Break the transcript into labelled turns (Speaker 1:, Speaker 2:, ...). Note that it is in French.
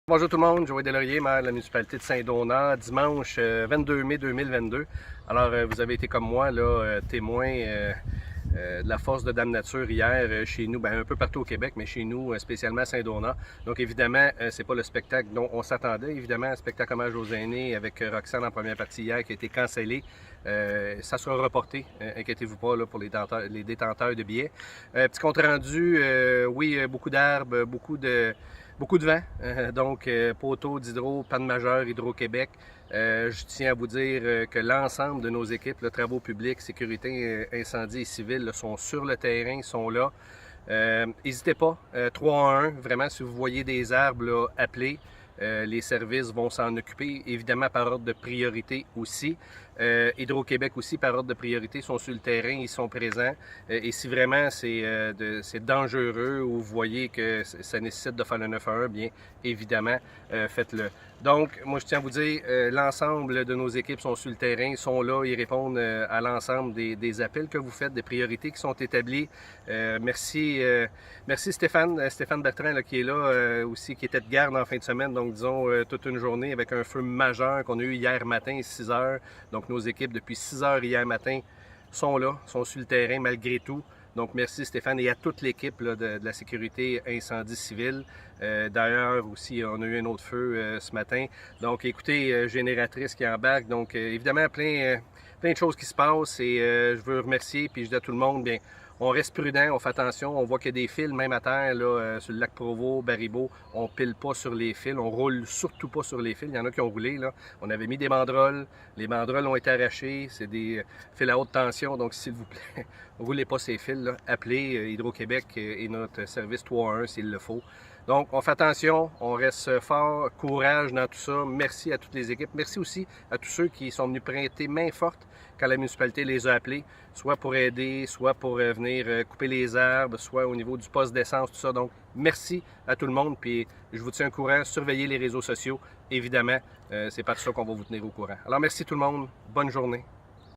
Speaker 1: Bonjour tout le monde, Joël Delaurier, maire de la municipalité de Saint-Donat, dimanche 22 mai 2022. Alors, vous avez été comme moi, là, témoin de la force de Dame Nature hier chez nous, un peu partout au Québec, mais chez nous, spécialement à Saint-Donat. Donc, évidemment, c'est pas le spectacle dont on s'attendait. Évidemment, un spectacle hommage aux aînés avec Roxane en première partie hier qui a été cancellé. Ça sera reporté, inquiétez-vous pas là, pour les détenteurs de billets. Petit compte rendu, oui, beaucoup d'arbres, beaucoup de vent, donc poteaux d'hydro, panne majeure Hydro-Québec. Je tiens à vous dire que l'ensemble de nos équipes, le travaux publics, sécurité, incendie et civil, sont sur le terrain, sont là. N'hésitez pas, 311, vraiment, si vous voyez des arbres, là, appelez. Les services vont s'en occuper, évidemment par ordre de priorité aussi. Hydro-Québec aussi, par ordre de priorité, sont sur le terrain, ils sont présents. Et si vraiment c'est dangereux ou vous voyez que ça nécessite de faire le 911, bien évidemment, faites-le. Donc, moi je tiens à vous dire, l'ensemble de nos équipes sont sur le terrain, sont là, ils répondent à l'ensemble des appels que vous faites, des priorités qui sont établies. Merci Stéphane Bertrand là, qui est là aussi, qui était de garde en fin de semaine, donc disons toute une journée avec un feu majeur qu'on a eu hier matin, 6 heures. Donc nos équipes depuis 6 heures hier matin sont là, sont sur le terrain malgré tout. Donc merci Stéphane et à toute l'équipe de la sécurité incendie civil. D'ailleurs aussi on a eu un autre feu ce matin. Donc écoutez, génératrice qui embarque. Donc évidemment plein de choses qui se passent et je veux remercier puis je dis à tout le monde, bien on reste prudent, on fait attention, on voit qu'il y a des fils, même à terre, là, sur le lac Provo, Baribeau, on pile pas sur les fils, on roule surtout pas sur les fils. Il y en a qui ont roulé, là. On avait mis des banderoles, les banderoles ont été arrachées, c'est des fils à haute tension, donc s'il vous plaît, roulez pas ces fils, là. Appelez Hydro-Québec et notre service 311 s'il le faut. Donc, on fait attention, on reste fort, courage dans tout ça. Merci à toutes les équipes. Merci aussi à tous ceux qui sont venus prêter main forte quand la municipalité les a appelés, soit pour aider, soit pour venir couper les arbres, soit au niveau du poste d'essence, tout ça. Donc, merci à tout le monde, puis je vous tiens au courant. Surveillez les réseaux sociaux, évidemment. C'est par ça qu'on va vous tenir au courant. Alors, merci tout le monde. Bonne journée.